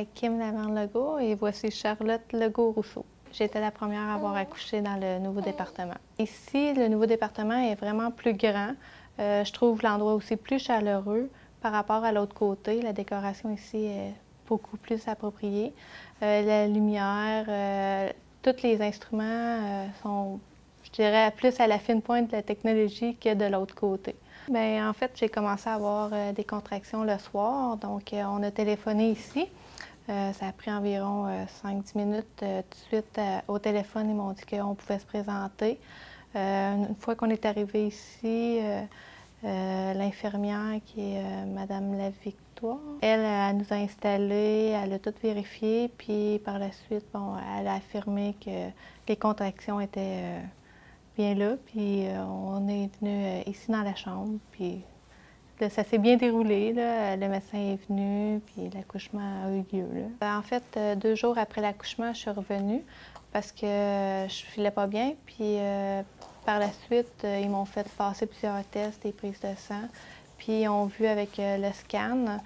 est Kim Lavande-Legault et voici Charlotte Legault-Rousseau. J'étais la première à avoir accouché dans le nouveau département. Ici, le nouveau département est vraiment plus grand. Je trouve l'endroit aussi plus chaleureux par rapport à l'autre côté. La décoration ici est beaucoup plus appropriée. La lumière, tous les instruments sont, je dirais, plus à la fine pointe de la technologie que de l'autre côté. Bien, en fait, j'ai commencé à avoir des contractions le soir, donc on a téléphoné ici. Ça a pris environ 5-10 minutes. Tout de suite, au téléphone, ils m'ont dit qu'on pouvait se présenter. Une fois qu'on est arrivé ici, l'infirmière, qui est Madame Lavictoire, elle nous a installés, elle a tout vérifié, puis par la suite, bon, elle a affirmé que les contractions étaient bien là, puis on est venu ici dans la chambre, puis là, ça s'est bien déroulé, là. Le médecin est venu, puis l'accouchement a eu lieu, là. En fait, 2 jours après l'accouchement, je suis revenue parce que je filais pas bien, puis par la suite, ils m'ont fait passer plusieurs tests, des prises de sang, puis ils ont vu avec le scan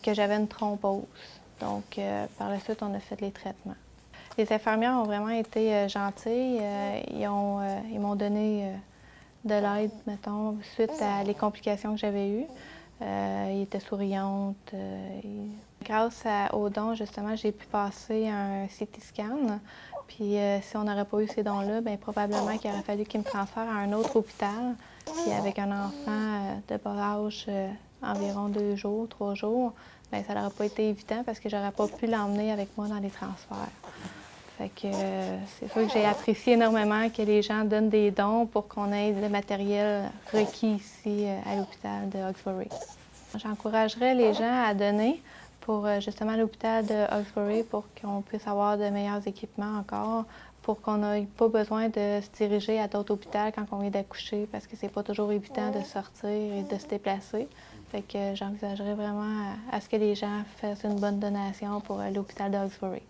que j'avais une thrombose. Donc, par la suite, on a fait les traitements. Les infirmières ont vraiment été gentilles. Ils m'ont donné de l'aide, mettons, suite à les complications que j'avais eues. Ils étaient souriantes. Grâce aux dons, justement, j'ai pu passer un CT scan. Puis si on n'aurait pas eu ces dons-là, bien probablement qu'il aurait fallu qu'ils me transfèrent à un autre hôpital. Puis avec un enfant de bas âge, environ 2 jours, 3 jours, bien ça n'aurait pas été évident parce que j'aurais pas pu l'emmener avec moi dans les transferts. Fait que c'est sûr que j'ai apprécié énormément que les gens donnent des dons pour qu'on ait le matériel requis ici à l'hôpital de Hawkesbury. J'encouragerais les gens à donner pour justement l'hôpital de Hawkesbury pour qu'on puisse avoir de meilleurs équipements encore, pour qu'on n'ait pas besoin de se diriger à d'autres hôpitaux quand on vient d'accoucher, parce que c'est pas toujours évident de sortir et de se déplacer. Fait que j'envisagerais vraiment à ce que les gens fassent une bonne donation pour l'hôpital de Hawkesbury.